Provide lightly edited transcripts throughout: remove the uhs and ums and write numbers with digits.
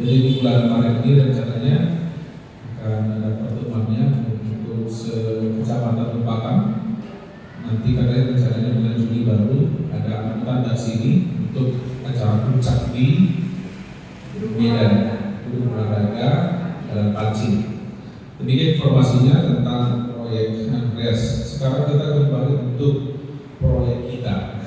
Jadi di bulan Maret ini rencananya akan ada pertemuannya untuk sekecamatan Lupakan. Nanti katanya rencananya bulan Juni baru ada angkutan dari sini untuk acara puncak di Medan, untuk olahraga dan pancing. Demikian informasinya tentang proyek Andreas. Sekarang kita kembali untuk proyek kita.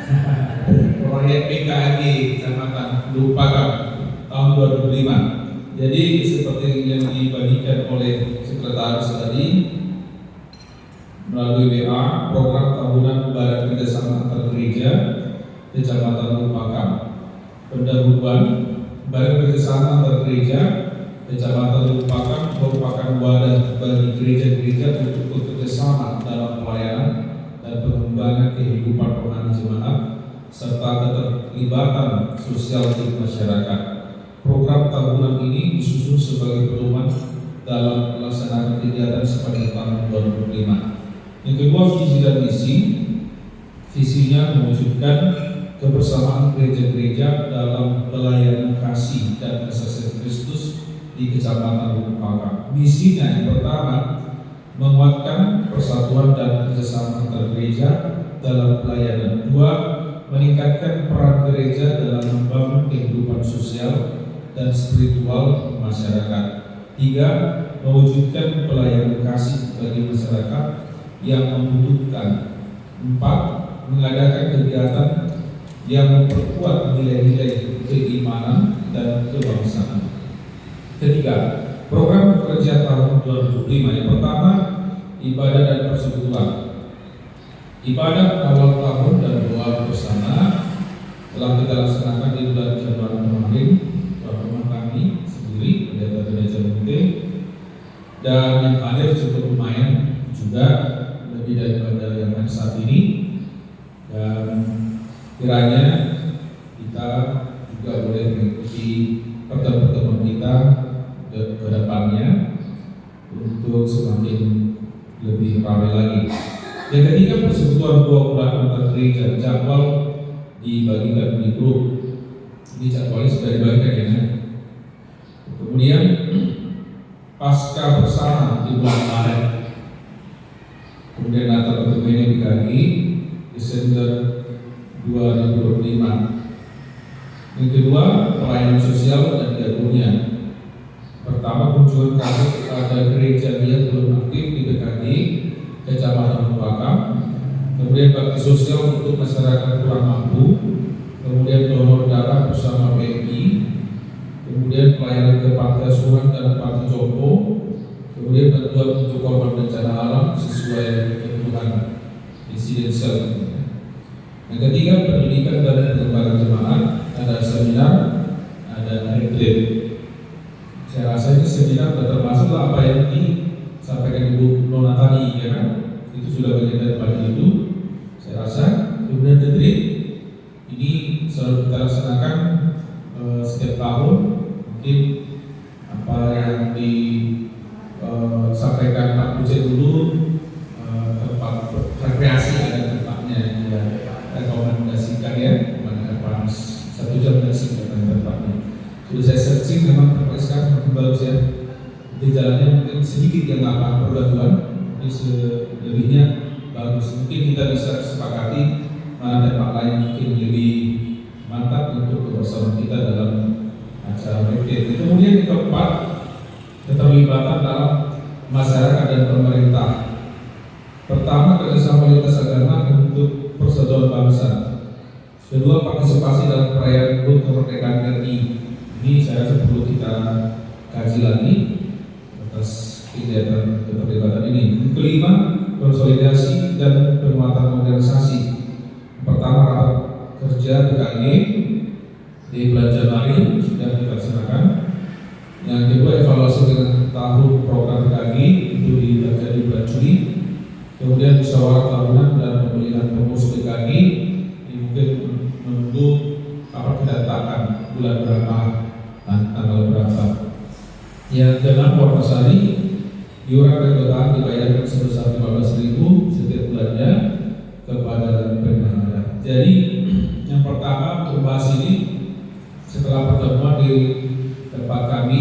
Proyek PKG Kecamatan Lupakan tahun 2005. Jadi seperti yang dibagikan oleh sekretaris tadi, melalui WA program tahunan Badan Kerjasama Antar Gereja Kecamatan Lupakan, pendahuluan Badan Kerjasama Antar Gereja Kecamatan Lupakan merupakan wadah bagi gereja-gereja untuk bekerjasama dalam pelayanan dan pengembangan kehidupan rohani jemaat serta keterlibatan sosial di masyarakat. Program tahunan ini disusun sebagai pedoman dalam melaksanakan kegiatan sepanjang tahun 2005. Yang kedua, visi dan misi. Visinya mewujudkan kebersamaan gereja-gereja dalam pelayanan kasih dan kesaksian Kristus di Kecamatan Lupakan. Misinya yang pertama, menguatkan persatuan dan kerjasama antar gereja dalam pelayanan. Dua, meningkatkan peran gereja dalam membangun kehidupan sosial dan spiritual masyarakat. Tiga, mewujudkan pelayanan kasih bagi masyarakat yang membutuhkan. Empat, mengadakan kegiatan yang memperkuat nilai-nilai keimanan dan kebangsaan. Ketiga, program pekerjaan tahun 2005. Yang pertama, ibadah dan persekutuan. Ibadah awal tahun dan doa bersama telah kita laksanakan di bulan Januari kemarin. Rumah kami sendiri, pendeta gereja Munte, dan yang hadir cukup lumayan juga, lebih daripada yang ada saat ini. Dan kiranya kita juga boleh mengikuti pertemuan kita ke depannya untuk semakin lebih ramai lagi. Yang ketiga, persekutuan 2 bulan antar gereja. Jadwal dibagikan di grup. Ini jadwalnya sudah dibagikan ya. Kemudian pasca bersama di bulan Maret. Kemudian Natal pertemuannya dibagi Desember 2025. Yang kedua, pelayanan sosial dan diakonia. Pertama, kunjungan kasus kepada gereja yang belum aktif di PKG Kecamatan Lupakan. Kemudian bakti sosial untuk masyarakat kurang mampu. Kemudian donor darah bersama PMI. Kemudian pelayanan ke panti asuhan dan panti jompo. Kemudian bantuan untuk korban bencana alam sesuai kebutuhan insidensial. Yang ketiga, pendidikan dan pengembangan jemaat. Ada seminar, ada retreat. Saya rasa ini seminar sudah termasuk apa yang disampaikan Ibu Nona tadi, ya kan? Itu sudah bagian dari pagi itu. Saya rasa kemudian retreat ini selalu kita laksanakan setiap tahun. Mungkin apa yang disampaikan Pak Pujen dulu, tempat rekreasi ada tempatnya ya, rekomendasikan ya, mana Pak 1 jam dari sini tempatnya. Sudah saya searching, memang tempat sekarang makin bagus ya. Di jalannya mungkin sedikit yang apa perbantuan, tapi selebihnya bagus. Mungkin kita bisa sepakati mana tempat lain mungkin lebih mantap untuk kebersamaan kita dalam acara retreat. Kemudian yang keempat, keterlibatan dalam masyarakat dan pemerintah. Pertama, kerjasama lintas agama untuk persatuan bangsa. Kedua, partisipasi dalam perayaan HUT kemerdekaan RI. Ini saya rasa perlu kita kaji lagi atas kegiatan keterlibatan ini. Yang kelima, konsolidasi dan penguatan organisasi. Pertama, rapat kerja PKG di bulan Januari sudah dilaksanakan. Yang kedua, evaluasi dengan tahun program PKG itu dilakukan di bulan Juli. Kemudian musyawarah tahunan dan pemilihan pengurus PKG ini mungkin menunggu apa kita tetapkan bulan berapa dan tanggal berapa. Yang keenam, Warnasari iuran keanggotaan dibayarkan sebesar 15.000 setiap bulannya kepada bendahara. Jadi yang pertama untuk bahas ini setelah pertemuan di tempat kami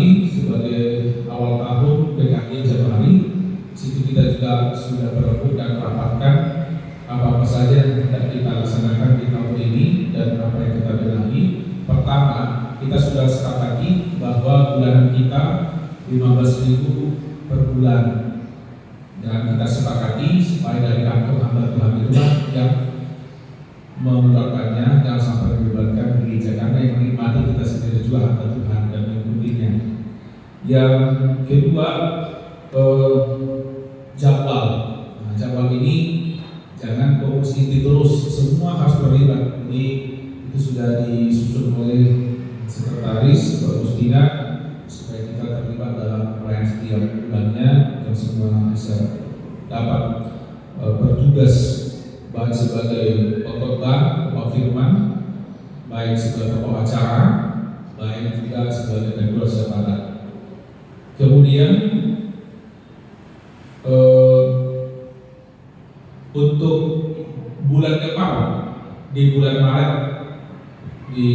sudah berembuk dan merapatkan apa-apa saja yang tidak kita laksanakan di tahun ini dan apa yang kita benahi. Pertama, kita sudah sepakati bahwa bulanan kita 15.000 per bulan, dan kita sepakati supaya dari kantor hamba Tuhan itulah yang mengeluarkannya, jangan sampai melibatkan gereja, karena yang menikmati kita sendiri juga hamba Tuhan dan mengikutinya. Yang kedua, jadwal. Nah, jadwal ini jangan fokus inti terus, semua harus terlibat. Jadi itu sudah disusun oleh sekretaris Pak Agustina supaya kita terlibat dalam perayaan setiap bulannya dan semua bisa dapat bertugas, baik sebagai pengkhotbah, Pak Firman, baik sebagai pembawa acara, baik juga sebagai penduduk sepadan. Kemudian untuk bulan depan, di bulan Maret, di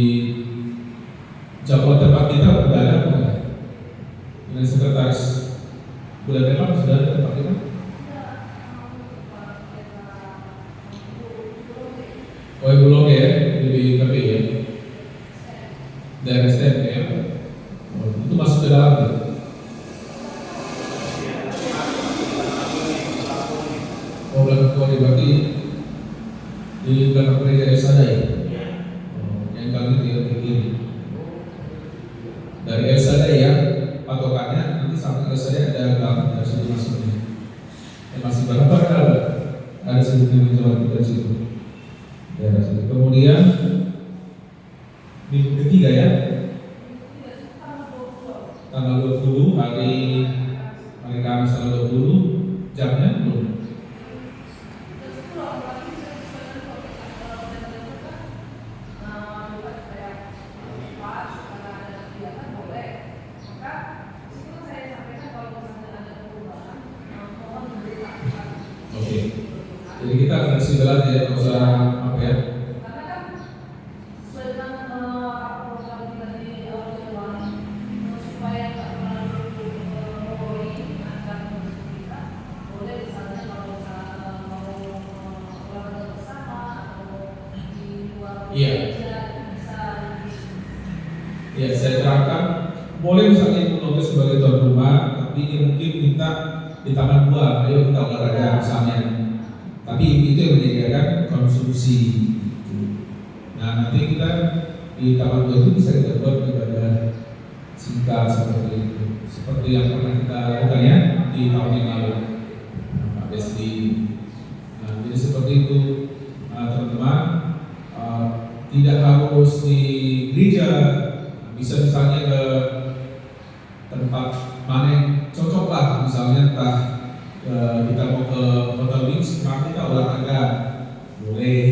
jadwal tempat kita sudah ada dengan sekretaris. Bulan depan sudah ada tempat kita. Oh, belum ya, di KP ya, dari STM ya. Oh, itu masuk ke dalam ya. Oh, belakang kau berarti di belakang gereja Elsada ya. Oh, yang kami tidak kiri. Dari Elsada ya, patokannya nanti sampai Elsada ada belakang dari situ masuknya. Masih berapa ada sedikit menjual kita situ. Kemudian minggu ketiga ya, tanggal 20 hari Kamis tanggal 20, jamnya belum. Oke, jadi kita fleksibel aja ya, nggak usah apa ya. Iya, saya terangkan boleh misalnya ikut notis sebagai tuan rumah, tapi mungkin minta di taman buah, ayo kita olahraga misalnya. Tapi itu yang menyediakan konsumsi. Nah, nanti kita di taman buah itu bisa kita buat ibadah singkat seperti itu, seperti yang pernah kita lakukan ya di tahun yang lalu, Pak Besdi. Nah, jadi seperti itu, teman-teman. Tidak harus di gereja. Bisa misalnya ke tempat mana yang cocok lah, misalnya entah kita mau ke Hotel Wings, maka kita olahraga, boleh,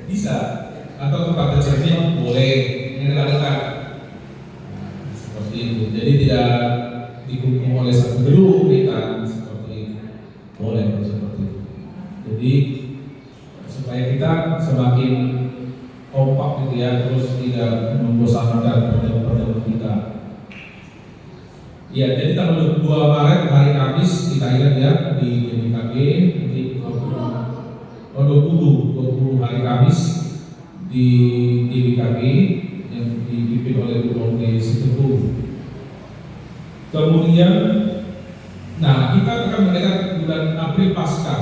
bisa, atau tempat kecilnya boleh, yang dekat-dekat, seperti itu. Jadi tidak dikungkung oleh satu gedung kita, seperti itu, boleh seperti itu. Jadi supaya kita semakin kompak gitu ya, terus tidak membosankan pertemuan kita. Ya, jadi tanggal 2 Maret hari Kamis kita ingat ya di GBKG, nanti 20 hari Kamis di GBKG yang dipimpin oleh Gubernur Situbondo. Kemudian, nah kita akan mendekat bulan April Pasca.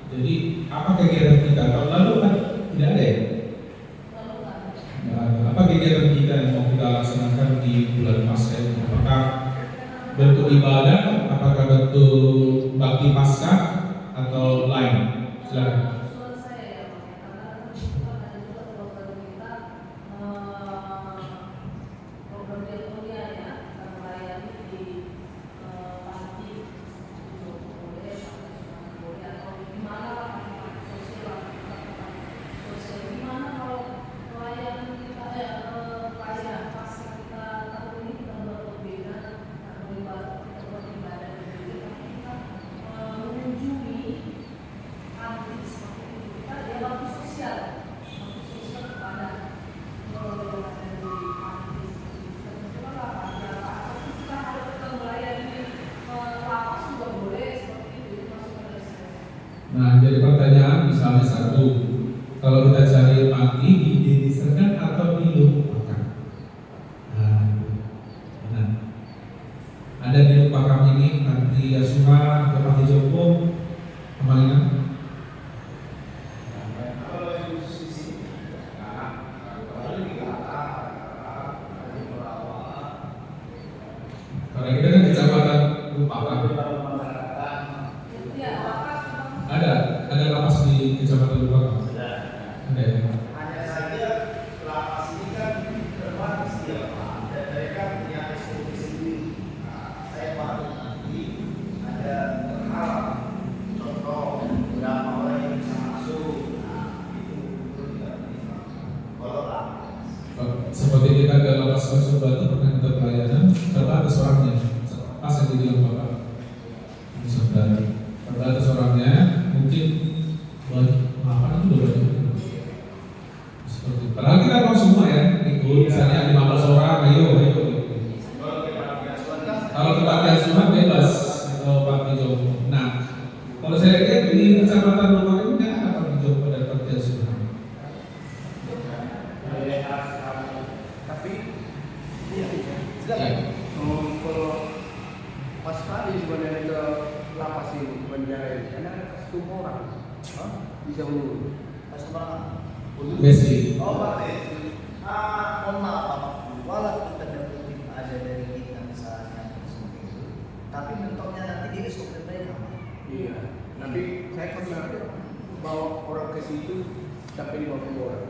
Jadi apa kegiatan kita? Tahun lalu kan tidak ada ya. Apa kegiatan kita yang mau kita laksanakan di bulan Paskah ini? Apakah bentuk ibadah, apakah bentuk bakti Paskah atau lain? Silakan. Nah, jadi pertanyaan misalnya satu, kalau kita cari mati dideliskan atau dilupakan? Nah, benar. Ada dilupakan ini nanti Yasuma atau Panti Jompo kemarin. Kalau kita kan kecamatan lupakan. Ada lapas di kecamatan lupakan. Ada ya? Hanya saja lapas ini kan terbatas dia Pak, dan mereka punya SOP sendiri. Nah, saya baru nanti ada hal contoh berapa orang yang bisa masuk. Nah, itu tidak bisa. Kalau lapas Seperti kita ke lapas Suka Batu pernah kita pelayanan, terbatas orangnya. Pas yang dibilang Bapak, saudara, terbatas orangnya, mungkin apa itu udah banyak. Seperti padahal kita mau semua ya, ikut misalnya 15 orang, ayo. Kalau ke Panti Asuhan bebas atau Panti Jompo. Nah, kalau saya lihat di kecamatan Lumak ini kan ada Panti Jompo dan Panti Asuhan. tapi silakan. Kalau pas tadi sebenarnya ke lapas ini penjara ini, karena ada custom orang, bisa urus. Custom orang. Besi. Oh, Pak Besi. Mohon maaf Pak, walaupun tanda kutip ada dari kita misalnya seperti itu, tapi bentuknya nanti dia SOP mereka. Iya. Tapi saya pernah bawa orang ke situ sampai 50 orang.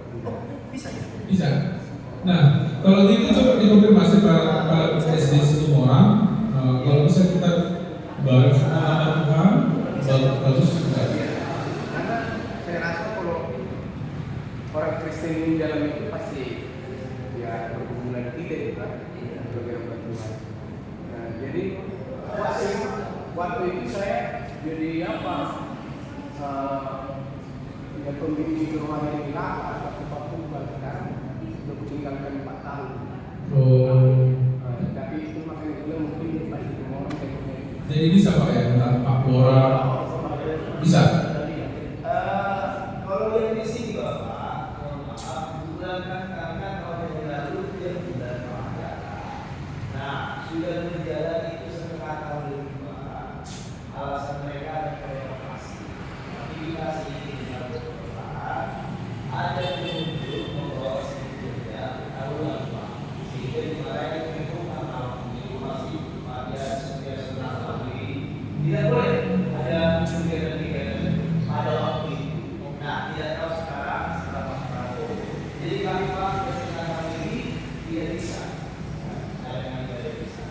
Bisa ya? Bisa. Nah, kalau gitu coba dikonfirmasi para SD semua orang. Kalau bisa kita bareng semua nama Tuhan, bagus. Karena saya rasa kalau orang Kristen di dalam itu pasti ya berhubungan kita itu kan, sebagai hamba Tuhan. Nah, jadi waktu itu saya jadi apa? Ya pembimbing rohani di Laka atau Papua sekarang sudah meninggalkan 4 tahun. Tapi itu makanya dia mungkin pasti semua orang kayak. Jadi bisa Pak ya, tentang Papua bisa. Kalau yang di sini Bapak, maaf, bulan kan karena tahun yang lalu dia bulan Ramadan. Nah, sudah berjalan itu setengah tahun lebih Pak. Alasan mereka ada provokasi. Tapi dikasih ada penunjuk membawa sedikitnya tahunan Pak. Sehingga dimarahi itu atau masih pada setiap setengah lagi tidak boleh ada kegiatan pada waktu itu. Nah, tidak tahu sekarang setelah Pak Prabowo. Jadi kami Pak setengah tahun ini tidak bisa. Tidak bisa.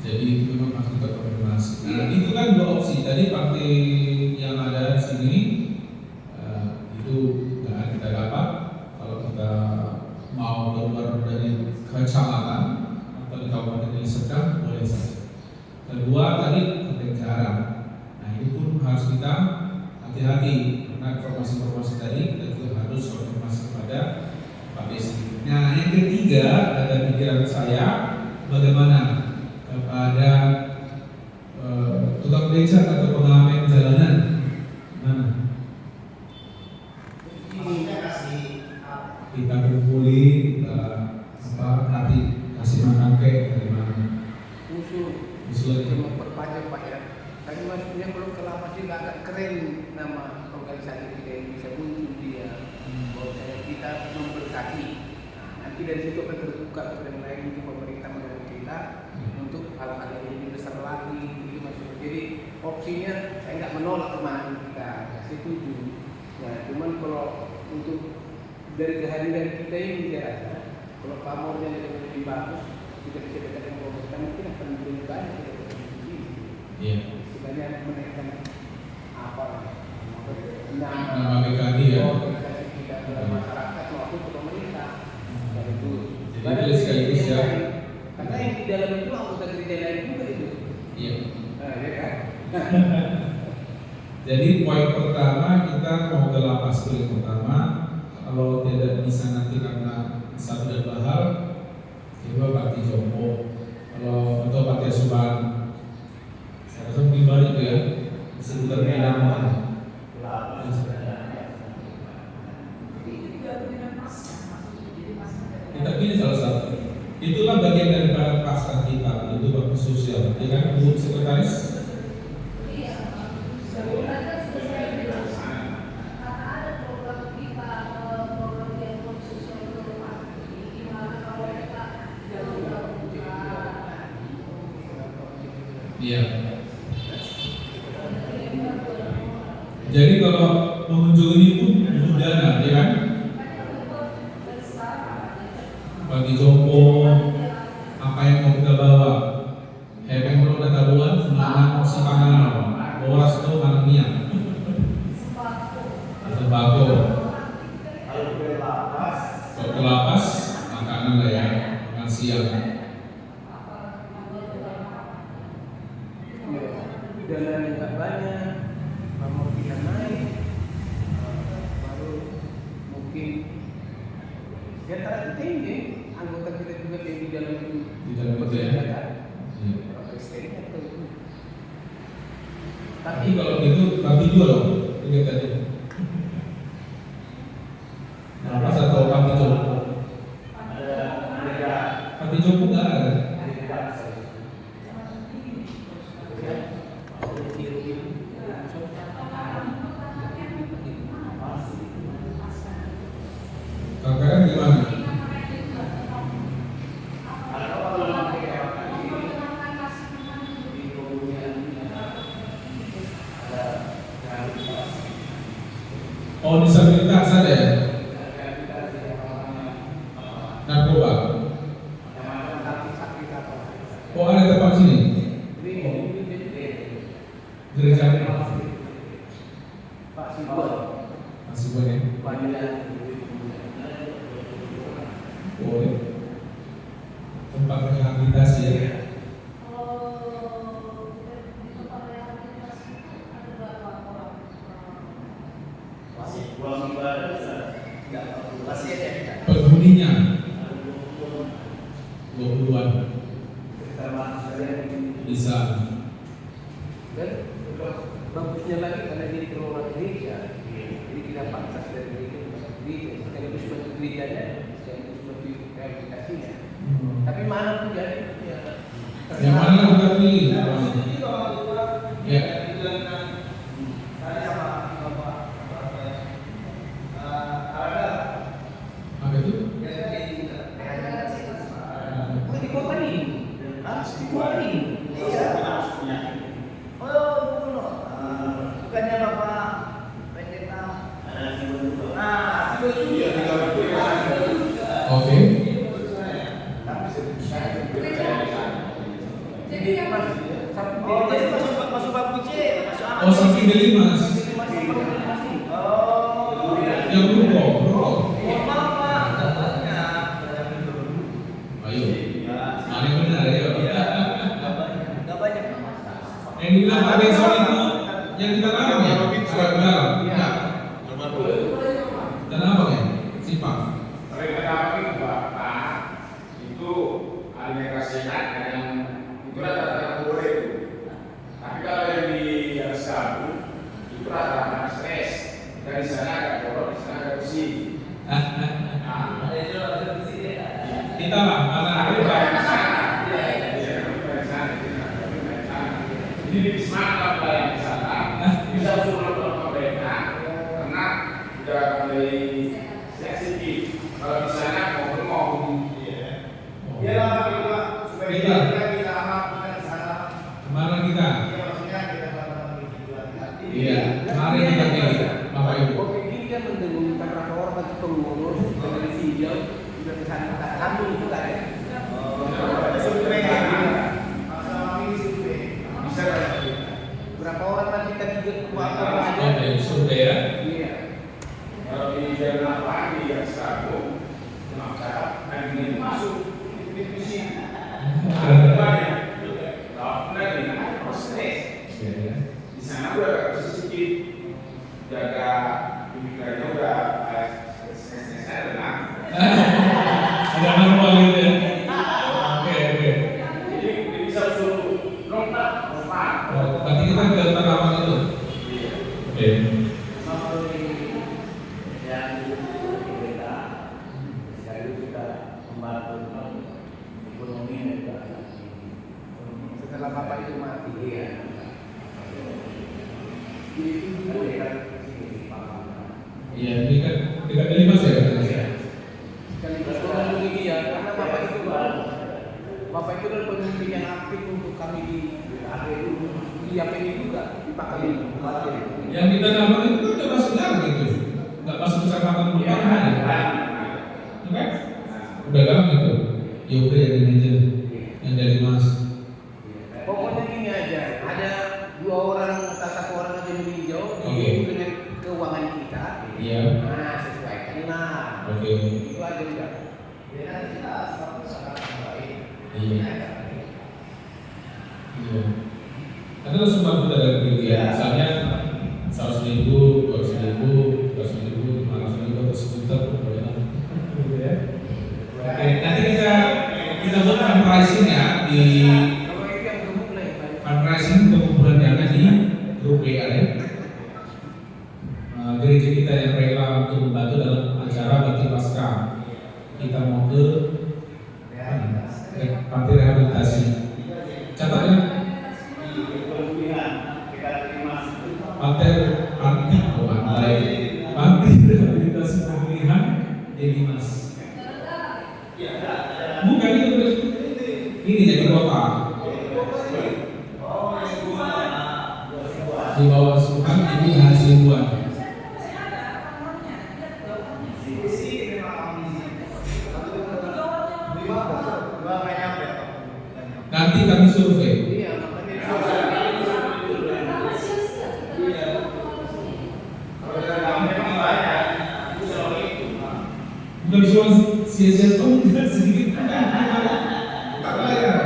Jadi itu memang harus kita konfirmasi. Nah, itu kan dua opsi. Tadi partai yang ada di sini itu nggak kita dapat. Kalau kita mau keluar dari kecamatan atau di kabupaten yang sedang boleh saja. Kedua tadi kebencanaan. Nah ini pun harus kita hati-hati karena informasi-informasi tadi kita juga harus konfirmasi kepada Pak Besi. Nah yang ketiga ada pikiran saya bagaimana kepada tukang beca atau pengamen jalanan. Mana? Kita kumpuli, kita kasih makan dari mana? Usul itu memperpanjang Pak ya. Tapi maksudnya belum ke lapas ini agak keren nama organisasi kita yang bisa muncul dia. Bahwa kita memberkati. Nanti dari situ akan terbuka ke yang lain untuk pemerintah mendukung kita untuk hal-hal yang lebih besar lagi. Gitu maksudnya. Jadi opsinya saya nggak menolak kemana kita, saya setuju. Nah, cuman kalau untuk dari kehadiran kita ini saya rasa kalau pamornya lebih bagus, kita bisa dekat dengan pemerintah mungkin akan lebih banyak kita berkontribusi. Iya. Sebenarnya menaikkan apa? Nama BKD ya. Organisasi kita dalam masyarakat maupun ke pemerintah. Jadi sekaligus ya. Karena yang di dalam itu anggota kerja lain juga itu. Iya. Ya kan? Jadi poin pertama kita mau ke lapas dulu pertama. Kalau tidak bisa nanti karena satu dan bahal, coba Panti Jompo. Kalau atau Panti Asuhan, saya rasa mungkin banyak ya. sebutan Bilangan. Kita pilih salah satu. Itulah bagian daripada pasar kita, itu bakti sosial, ya kan, Bu Sekretaris? Iya. Jadi kalau pengunjung ini pun butuh dana, ya kan? Bagi jompo, apa yang mau kita bawa? Hepeng perlu kita buat, semangat si panganan, boras itu manangnya, sembako. Kalau ke lapas, makanan lah ya, makan siang. Dana yang nggak banyak, mau kita naik, baru mungkin ya tinggi anggota kita juga yang di dalam itu Ya. presidennya itu. Tapi kalau gitu, tapi jual loh, ingat tadi. Apa satu panti jompo? Panti jompo nggak ada. Kakaknya gimana? Oh, disabilitas ada ya? Narkoba. Oh, ada tempat sini? Gereja masih boleh. Boleh. Tempat rehabilitasi ya. Penghuninya 20-an bisa. Dan bagusnya lagi karena ini kelola gereja, jadi kita pantas dari gereja ke gereja, sekaligus bantu gerejanya, sekaligus bantu rehabilitasinya. Tapi mana pun jadi Yang mana kita pilih? Ya. Apa itu? di kota ini, di kota ini. Bukannya Bapak Pendeta Oke. Jadi jadi masuk Pak Puji, masuk anak. Oh, saksi beli mas. Yang rokok. Ayo. Mana yang benar ya? Enggak banyak. Yang dibilang Pak Benson itu yang kita larang ya? Agak dalam. Ya. Dan apa ya? Simpang. Tapi Bapak itu aliran sehat yang itu rata-rata boleh itu. Tapi kalau yang di atas kabut itu rata-rata stres. Dari sana agak kotor, di sana agak bersih. Kita lah, Tapi anak banyak di sana. Iya, tapi banyak di sana. Jadi di Wisma kalau yang di sana bisa usul ke mereka karena sudah mulai sensitif. Kalau di sana ngomong Ya Pak, supaya kita amalkan di sana. kemana kita? Ya maksudnya kita amalkan di Iya, mari kita pilih Bapak Ibu. Oke, ini kan mendengungkan berapa orang nanti pengurus dari video sudah kesana kami itu kan ya. survei. Masalah ini survei. bisa kan? Berapa orang nanti kita juga keluarga ada? Oke, survei ya. Iya. Kalau di jalan pagi ya satu, maka ini masuk di sini. Ada banyak. Kalau nanti proses Iya. di sana udah agak sedikit jaga pikirannya udah selesai tenang. Ada manual gitu ya. Oke. Jadi bisa suruh lompat. Oh, berarti kita ke Tangerang itu. Oke. yang berbeda, sekali kita membantu ekonomi negara. Setelah bapak itu mati, Iya. Iya, ini kan dekat Delimas ya. sekaligus mengunjungi dia karena bapak itu adalah pemimpin yang aktif untuk kami di APD juga di Pakali. Yang kita dapat itu kan udah masuk dalam itu, nggak masuk kecamatan Bukahan ya. Oke? Udah dalam itu. Ya udah ya ini aja. Yang dari Mas. Pokoknya gini aja, ada 2 orang atau 1 orang aja meninjau Oke. dengan keuangan kita. Iya. Nah, sesuaikanlah. Oke. Itu aja udah. Ya, kita satu sangat baik. Iya. Iya. Ada langsung bantu dari gereja. Misalnya 100.000, 200.000, 300.000, 500.000 atau sejuta pun boleh lah. Gitu ya. Oke, nanti kita buat fundraising ya di Kalau itu yang gemuk lah ya, Pak. fundraising pengumpulan dana di grup WA ya. Gereja kita yang rela untuk membantu dalam acara bakti pasca. Kita mau ke panti rehabilitasi. Catatnya panti rehabilitasi pemulihan Delimas. Bukan itu terus. Ini jadi kota. Di bawah Tuhan ini Hasibuan. Nanti kami survei. Iya, makanya Bukan cuma sia-sia tuh, enggak sedikit tak bayar.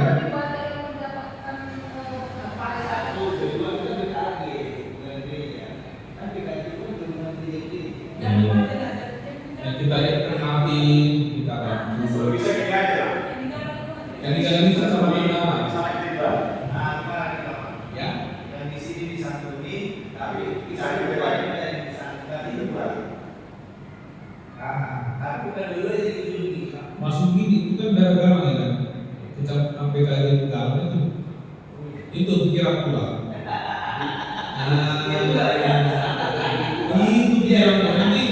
Yang kita lihat prihatin, kita Kalau bisa gini aja lah. yang digali kita sama kita, Sama kita. ya. Yang di sini disantuni, tapi Bisa juga lagi. Tapi kan dulu jadi ujung. Masuk gini itu kan darah galang ya kan, kita sampai kali galang itu pikiran pula. Itu pikiran pula nanti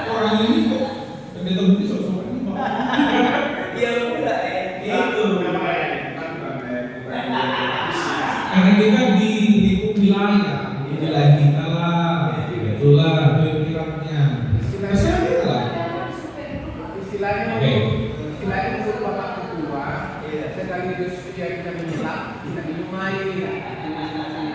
orang ini kok pendeta ini sok-sok ini mau. Iya enggak ya. Itu namanya kan Karena kita di wilayah kita lah, itulah pikirannya. Masalah lah. istilahnya Oke. istilahnya untuk bapak ketua sekaligus dia kita menyelam kita minum air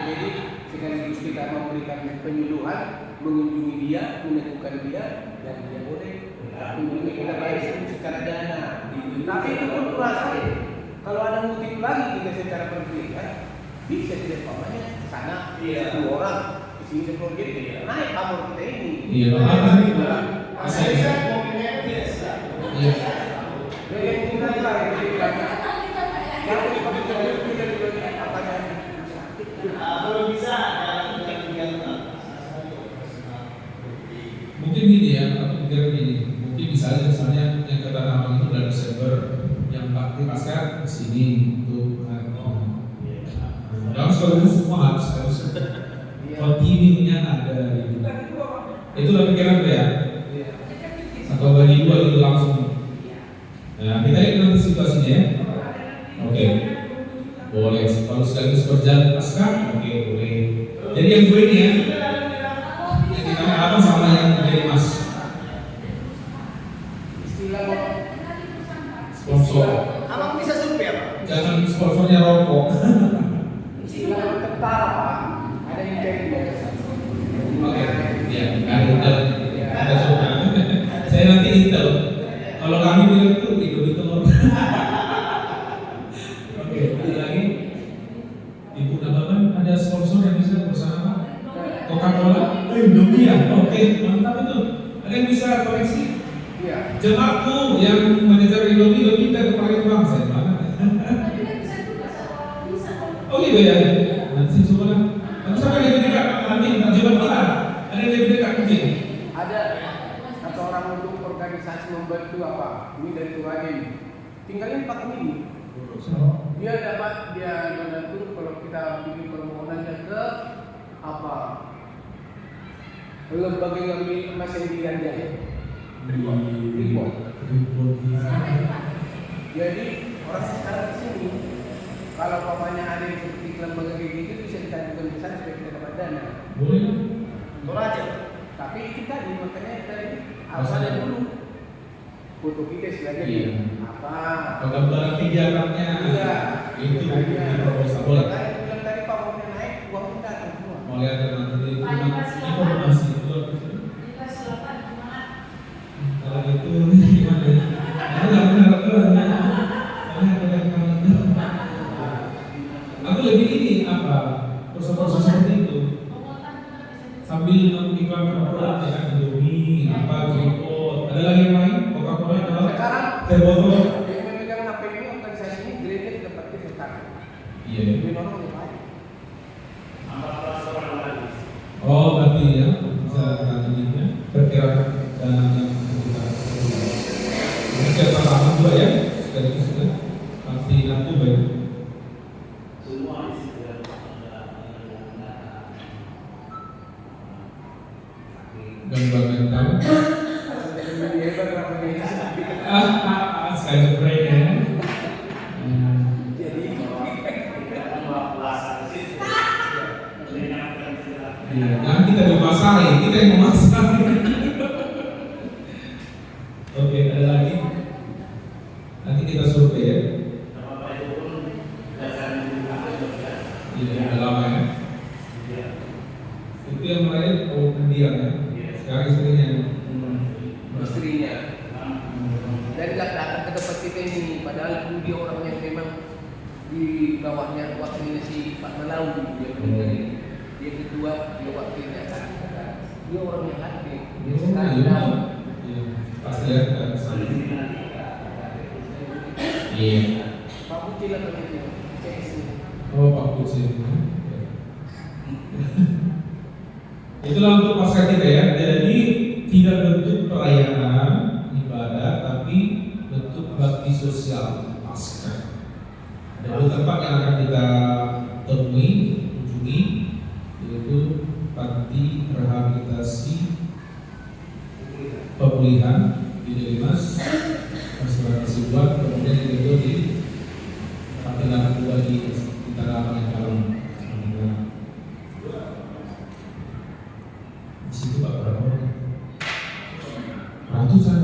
jadi sekaligus kita memberikan penyuluhan mengunjungi dia menemukan dia dan dia boleh mengunjungi kita bayar secara dana tapi itu pun kurang kalau ada motif lagi kita secara berbeda bisa tidak pamannya sana 10 orang di sini 10 jadi naik pamor kita ini Iya, makanya Saya mobilnya biasa. iya. Kalau bisa yang Mungkin gini ya, aku pikir gini, mungkin misalnya yang kata nama itu bulan Desember, yang bakti pasca di sini untuk dalam seluruh semua harus continuenya ada gitu. Itulah pikiran gue ya. Atau bagi 2 itu langsung. Nah, kita lihat nanti situasinya ya. Oke. Boleh. Kalau sekaligus berjalan pasca, oke boleh. Jadi yang gue ini ya, yang kita apa sama yang menjadi mas sponsor. Abang bisa survei apa? Jangan sponsornya rokok. Istilah tentara Pak, ada yang jadi Oke. Ya, ada suka. Saya nanti intel. Kalau kami bilang itu di telur. Oke, ada lagi. Di Punababan ada sponsor yang bisa bersama Coca-Cola, Indomie ya. Oke, mantap itu. Ada yang bisa koleksi? Iya. Jemaatku yang manajer Indomie lo minta ke Pak Bang, saya mana? Oh gitu ya. Nanti coba lah. Nanti sampai di juga kami jemaat kita orang untuk organisasi membantu apa? Ini dari Tuhan. Tinggalin pakai ini. Dia dapat dia menentu kalau kita bikin permohonannya ke apa? Lembaga yang milik Mas Hendy Jaya. Report. Jadi orang sekarang di sini kalau pamannya ada yang seperti lembaga kayak gitu bisa ditajukan ke sana supaya kita dapat dana. Boleh. Toraja. Tapi itu tadi makanya tadi alasannya dulu foto kita istilahnya Iya. apa? Gambaran kegiatannya. Iya. Itu proposal boleh. Makanya aku bilang tadi Pak uangnya naik, uang kita akan semua. Mau lihat nanti informasi itu. Kalau itu gimana ya? Aku lebih ini apa? Proses seperti itu. Sambil iklan perempuan ya kan, Indomie, apa, Freeport. Ada lagi yang lain? Coca-Cola adalah Sekarang teh botol. yang memegang HP ini organisasi ini grade-nya tidak dapat kita sekarang. Iya. Ini orang yang baik. Oh, berarti ya bisa nantinya perkirakan dana yang kita ini kita pertama dua ya, sekaligus sudah pasti nanti baik. Gambar mental. Sekali brain ya. Iya, jangan kita dimasarin, kita yang memasarin. Oke, ada lagi? Nanti kita survei ya. Iya, udah lama ya. Itu yang lain pendiam ya. Sekarang istrinya. Istrinya. Dari datang ke tempat kita ini, padahal dia orang yang memang di bawahnya wakilnya si Pak Melau dia meninggal. Dia ketua, dia wakilnya kan. Dia orang yang aktif. Dia sekarang tahu. Pasti ya kita kesana. Iya. Pak Putih lah kan itu. CS. Oh, Pak Putih. Itulah untuk pasca kita ya. Jadi tidak bentuk perayaan ibadah, tapi bentuk bakti sosial pasca. Ada tempat yang akan kita temui, kunjungi, yaitu panti rehabilitasi pemulihan di Delimas, Masyarakat Sibuan, kemudian yang kedua di panti Narkoba di Tanah Abang yang Kalong. Di situ Pak berapa orang? Ratusan.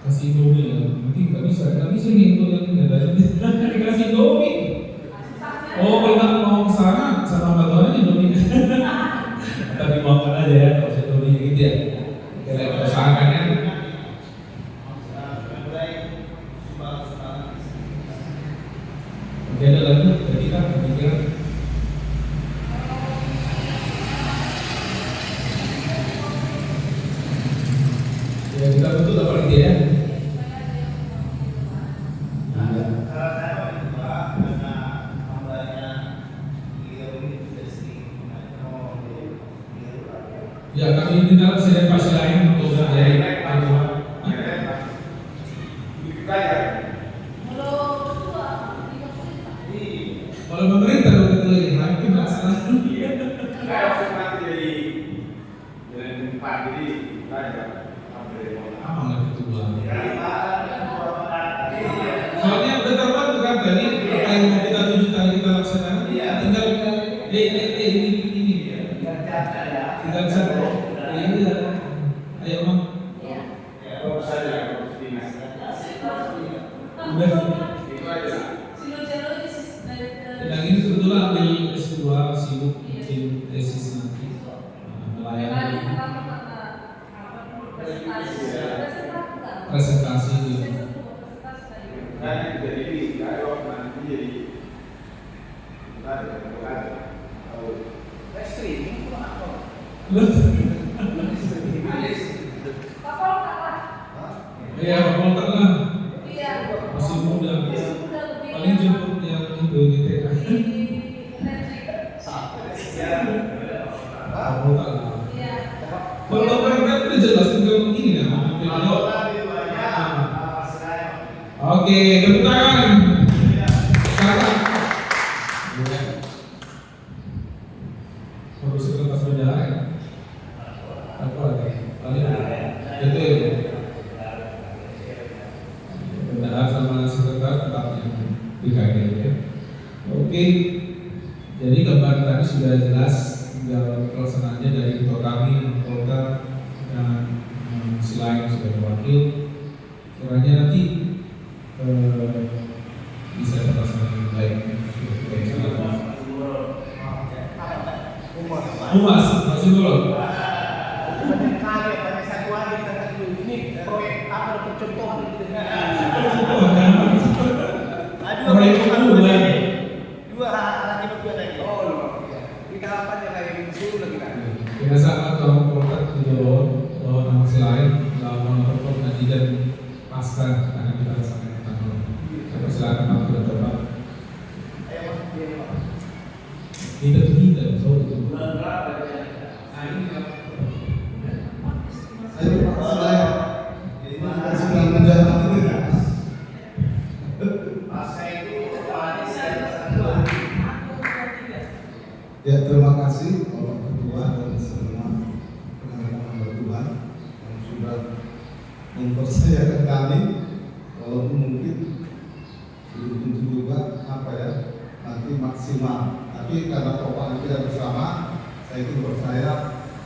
Kasih Indomie ya, nanti nggak bisa nih untuk yang ini ada dikasih Indomie. Oh, kalau nggak mau kesana sama batuannya Indomie. Kita dimakan aja ya, kalau Indomie gitu ya. Kayak usahakan kan. Oke, ada lagi dari kita pemikiran. Ya kita tutup apa lagi ya? Ya kami tinggal selepas lain untuk dari kalau pemerintah udah lagi hakim nggak salah. Apa nggak ketua? Soalnya udah terbantu kan tadi apa yang mau kita tuju tadi kita laksanakan. Tinggal ini tinggal satu. Ini ayo Bang. Udah. Dan ini sebetulnya ambil S2 sibuk bikin tesis nanti melayani presentasi gitu. Streaming itu apa? Ya, Volta lah masih muda. Paling jemput yang itu di TK. Kamu tak lah. Kalau mereka udah jelasin ke begini ya. Anggota keduanya saya. Oke, tepuk tangan. Sekarang. Harus sekretaris bendera ya. Apa lagi? Tadi itu ya. Bendera sama sekretaris tetap yang dipakai ya. Oke. Jadi gambar tadi sudah jelas dalam pelaksanaannya dari ketua kami, anggota dan selain sebagai wakil. Kiranya nanti bisa terlaksana dengan baik. Humas, masih belum. Banyak kali, banyak satu hari kita tadi ini proyek apa percontohan gitu. Proyek kedua. Dua anak itu dua lagi. Oh, kita apa yang kayak disuruh lagi kan? Kita sangat dalam kontrak video nama selain dalam menonton kandidat pasca akan kita rasakan tanggal. Silakan Pak Ketua Bapak. Kita so Ya, terima kasih Bapak Ketua dan semua penanganan Tuhan yang sudah mempercayakan kami, walaupun mungkin belum tentu juga nanti maksimal. Tapi karena Bapak kita bersama, saya itu percaya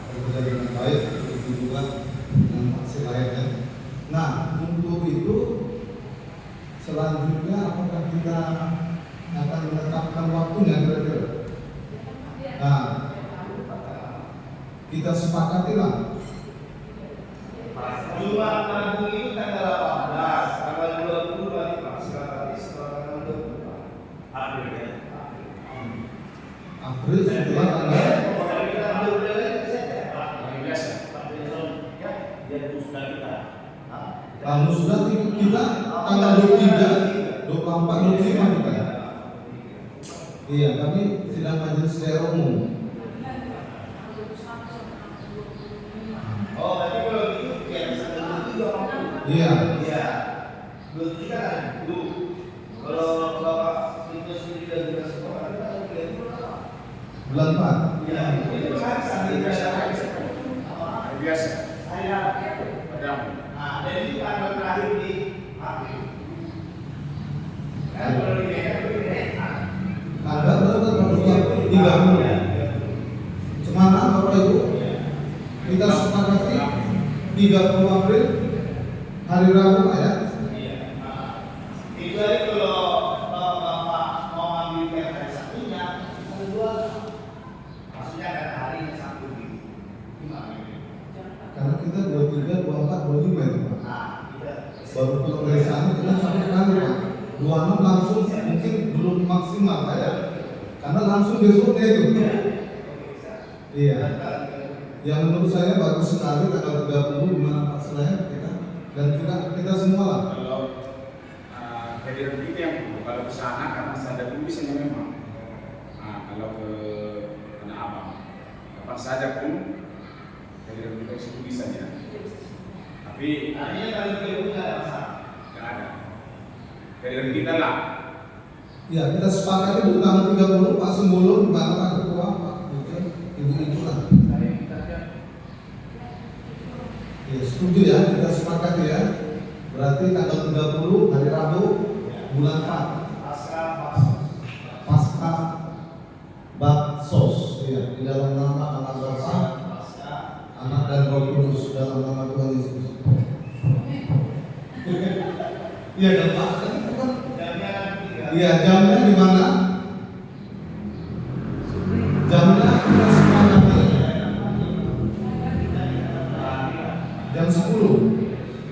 bekerja dengan baik, begitu juga dengan maksi lainnya. Nah, untuk itu selanjutnya apakah kita akan menetapkan waktunya kira-kira? Nah, kita sepakati lah. Jumat Agung itu tanggal 18, tanggal 20 nanti pasca tadi setelah tanggal 20. April ya. April setelah tanggal musda kita tanggal 23, 24, 25 kita. Iya, kami sidang majelis daerah umum. Oh, berarti kalau gitu ya bisa Iya. Iya. Belum kita kan dulu. Kalau Bapak itu sendiri dan kita semua kita Bulan 4. Iya, itu kan sambil Biasa. saya Padamu. nah, dan itu tanggal terakhir di April. Kan kalau di Ada berapa 30. Semana Bapak Ibu? Kita sepakati 30 April hari Rabu ya. Itu aja kalau Bapak mau ambil hari Sabtunya, ada dua. Maksudnya kan harinya Sabtu gitu. Gimana? Karena kita 23, 24, 25 itu Pak. Nah, kita Baru pemeriksaan kita sampai kali Pak. 26 langsung mungkin belum maksimal Pak ya. Karena langsung besoknya itu. Iya. Yang menurut saya bagus sekali tanggal 30 di mana Pak Selain kita dan juga kita semua lah. Kalau kehadiran kita yang kalau ke sana karena sadar pun bisa memang. Kalau ke Tanah Abang, kapan saja pun kehadiran kita itu bisa ya. Tapi artinya kalau kita punya masalah. nggak ada. Kehadiran kita lah. Ya kita sepakati dulu tanggal 30 Pak Sembulun di mana Pak Ketua Pak Ibu lah. Ya setuju ya kita sepakati ya. Berarti tanggal 30 hari Rabu bulan 4 pasca Baksos ya di dalam nama Anak Bapa, Anak dan Roh Kudus dalam nama Tuhan Yesus. Iya dan Pak itu kan. Iya jamnya di mana? Jamnya kita sepakati jam 10.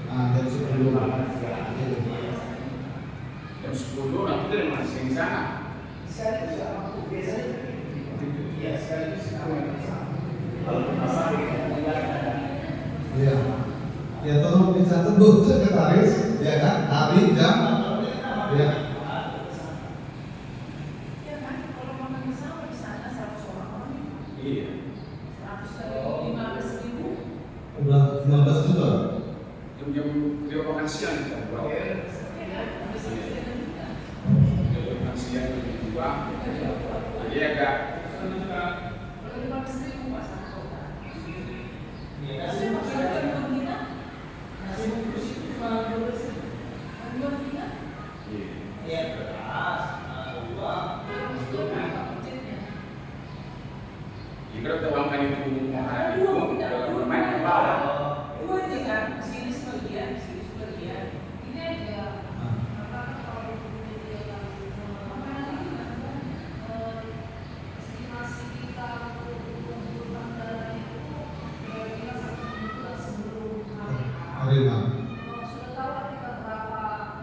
Jam 10. Jam 10 nanti dari masih di sana. Iya. Ya tolong dicatat Bu sekretaris, ya kan? Hari, jam, ya. Iya. Udah 15 juta. Jam-jam dia makan siang kita buat. Jam makan siang jam 2. Jadi agak Iya beras, uang. jika kita uangkan itu makanan itu dalam bermain kembali. Arema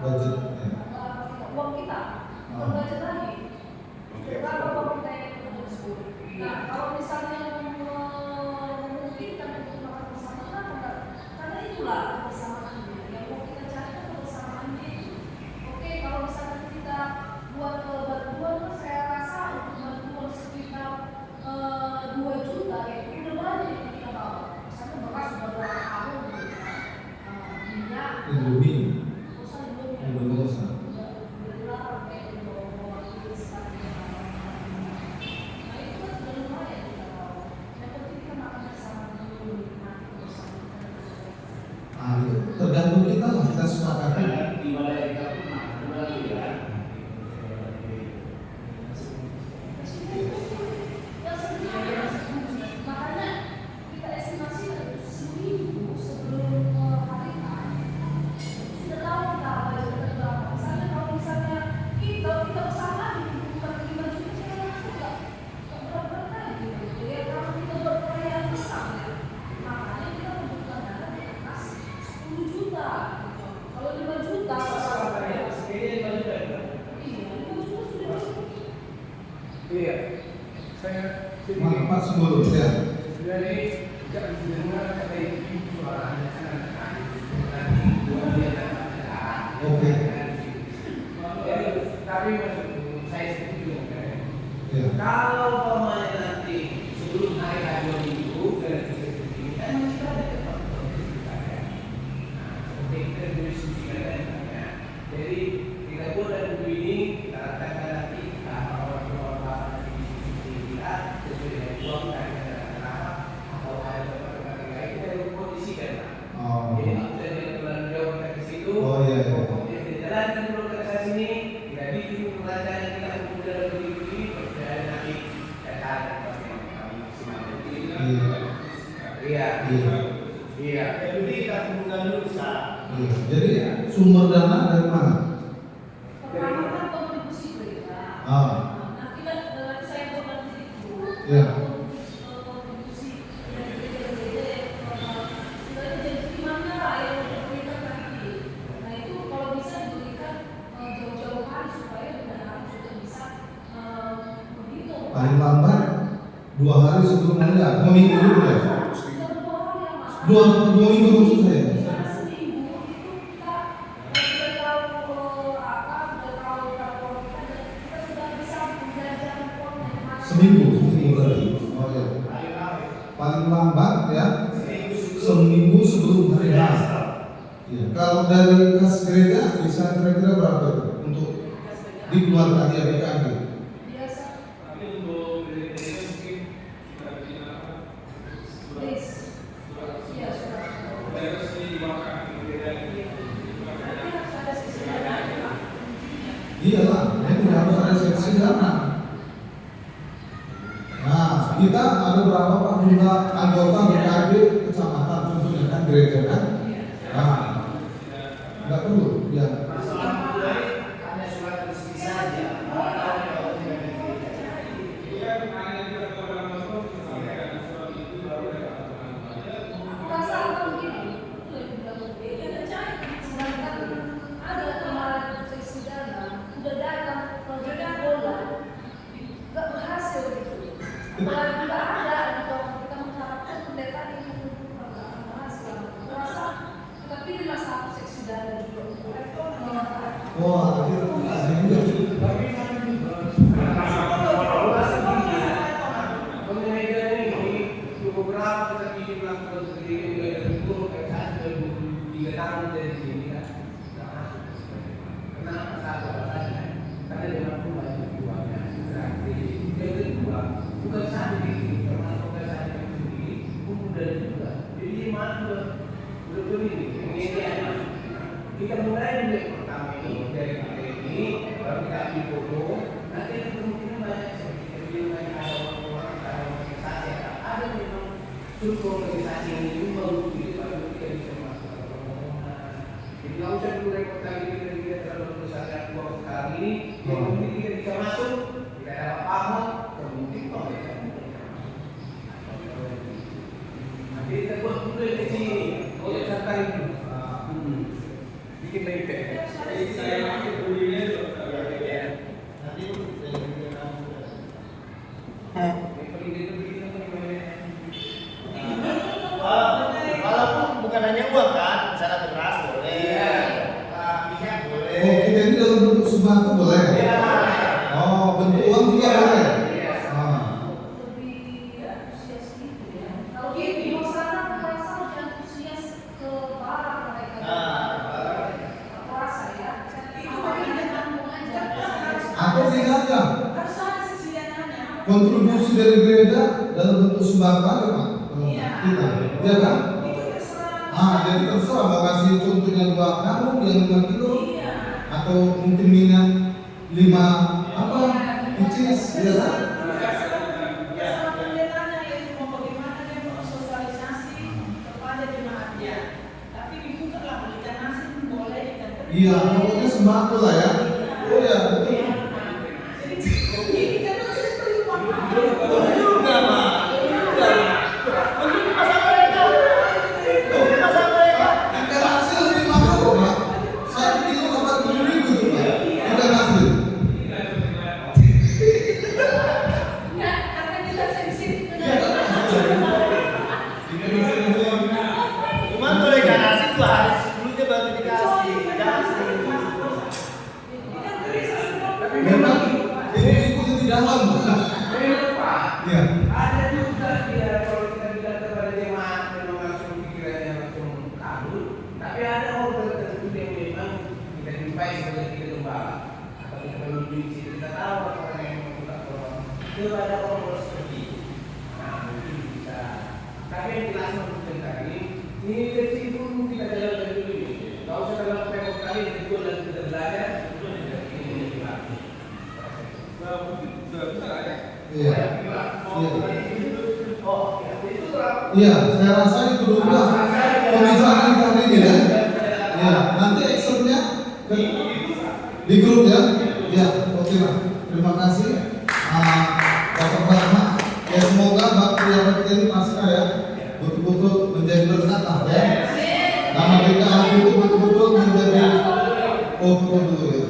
budgetnya. Uang kita, bukan budget lagi. Berapa uang kita yang kita tersebut? Nah, kalau misalnya memungkinkan untuk makan bersama, kenapa? Karena itulah kebersamaannya. Yang mau kita cari kan kebersamaannya itu. Oke, kalau misalnya kita buat bantuan, saya rasa untuk bantuan sekitar 2 juta itu udah banyak yang kita bawa. Misalnya beras sudah berapa tahun, minyak, Indomie. Indomie. Indonesia. Ah, itu tergantung kita lah, kita sepakati. Di balai kita pun makan lagi ya. Makanya kita estimasi seminggu sebelum hari sudah tahu kita budget berapa. Misalnya kalau misalnya kita bersama bukan 5 juta, saya rasa nggak berapa lagi. Ya kalau kita berproyek besar ya, makanya kita membutuhkan dana di atas 10 juta. Kalau 5 juta, iya 5 juta sudah cukup. Iya. Saya Pak Sumulu ya. dari tidak mendengar kata itu suaranya nanti buat dia datang. Oke. Tapi saya setuju. Ya. Kalau umpamanya nanti sebelum hari raya itu dan ini kan masih ada tempat seperti kita diskusikan ya. Jadi kita buat dan begini kita katakan nanti orang-orang diskusi kita sesuai dengan uang dan kenapa atau ada tempat lain kita kondisikan. Oh. Jadi kita dengan jauh kita ke situ. Oh, iya, iya. Kemudian kita jalankan organisasi sini, kita bikin perancangan kita untuk dalam begini, dan nanti kita maksimal. Iya, Iya. iya. Jadi kita kumpulkan dulu sekarang. Iya. Jadi sumber dana dari mana? Pertama kan kontribusi mereka. Ah. Nanti kan saya buat nanti itu. Ya. Kontribusi dari BPD, sudah jadi gimana lah yang pemerintah tadi. Nah itu kalau bisa diberikan jauh-jauh hari supaya benar-benar juga bisa begitu. Paling lambat 2 hari sebelum hari ya. 2 minggu dulu ya. Sudah 2 hari yang mas. 2 minggu maksud saya. Karena seminggu itu kita sudah tahu apa, sudah tahu kalau kita sudah bisa belajar pola. Seminggu berarti. Oh ya. Paling lambat ya seminggu sebelum hari H. Ya. Kalau dari kas gereja bisa kira-kira berapa itu untuk dikeluarkan ya BKG? Biasa Tapi untuk dari mungkin list. Iya sudah. dari resmi dimakan beda Nanti harus ada sisi dana. Iyalah, ini harus ada seksi dana. Nah, kita ada berapa Pak jumlah anggota BKG kecamatan contohnya kan gereja kan? Nah, nggak perlu ya. Masalah mulai hanya surat resmi saja. Aku rasa apa begini, itu yang bilang sedangkan ada kemarin sesi dana, udah datang proyek bola, nggak berhasil gitu. Mulai nggak ada gitu, kita mengharapkan pendataan ini nggak berhasil. Aku rasa kita pilihlah satu seksi dana juga untuk Wah, akhirnya juga. Mengenai dana ini cukup struktur organisasi yang ini baru kita bisa masuk ke permohonan. Jadi nggak usah dulu repot lagi kita terlalu besarnya uang sekarang ini. Yang penting kita bisa masuk, kita dapat paham, terbukti pemerintah bisa masuk. Nanti kita buat dulu yang kecil ini, kalau sertai dulu. Bikin baik. Saya makin dulunya Walaupun bukan hanya uang kan, misalnya beras boleh, minyak boleh. Oh, kita ini dalam bentuk sembako boleh? Iya. Oh, bentuk uang juga boleh? Ah. Lebih antusias gitu ya. Kalau di sana merasa lebih antusias ke barang mereka. Aku rasa ya. Itu bagian kampung aja. Atau tinggalnya Harus ada sisiannya. kontribusi dari gereja dalam bentuk sembako ada Pak? Kalau kita, iya kan? Itu terserah. Jadi terserah mau kasih contohnya 2 karung yang 5 kilo Iya. atau mungkin minyak 5 apa? Picis, ya kan? Terserah pendetanya yaitu mau bagaimana dia mensosialisasi kepada jemaatnya. Tapi dibuka lah ikan nasi pun boleh, ikan teri. Iya, pokoknya sembako lah ya. Oh ya, betul. Ini kan nasi perlu makan. Betul juga, Pak. Untuk pasang mereka. Untuk pasang mereka. Ikan hasil lebih mahal kok Pak. 1 kilo 80.000 tuh Pak. Ikan hasil. Ya, karena kita sensitif Iya dengan kan? Cuman boleh ikan nasi 2 hari sebelumnya baru dikasih. Jangan sebelum. ikan teri sesuatu. Memang ini ikut lebih dalam Pak. Memang Pak, Iya. ada juga dia kalau kita bilang kepada jemaat memang langsung pikirannya langsung kabur, tapi ada orang tertentu yang memang kita jumpai sebagai kita gembala atau kita menuju di situ kita tahu orang yang memang suka tolong kepada orang seperti itu. Nah mungkin bisa. Tapi yang jelas menurut tadi ini kecil dulu kita jalankan dulu ini. Gak usah dalam pemot kali yang kedua dan kita belajar itu ini dilatih. Iya. Oh, ya, itu berapa? Iya, saya rasa itu dulu lah pembicaraan kita hari ini ya. Iya, nanti actionnya di grup ya. Iya, oke Pak. Terima kasih. Bapak Bapak, ya semoga Bapak yang kita ini pasca ya betul-betul menjadi berkat lah ya. Nama kita itu betul-betul menjadi dulu ya.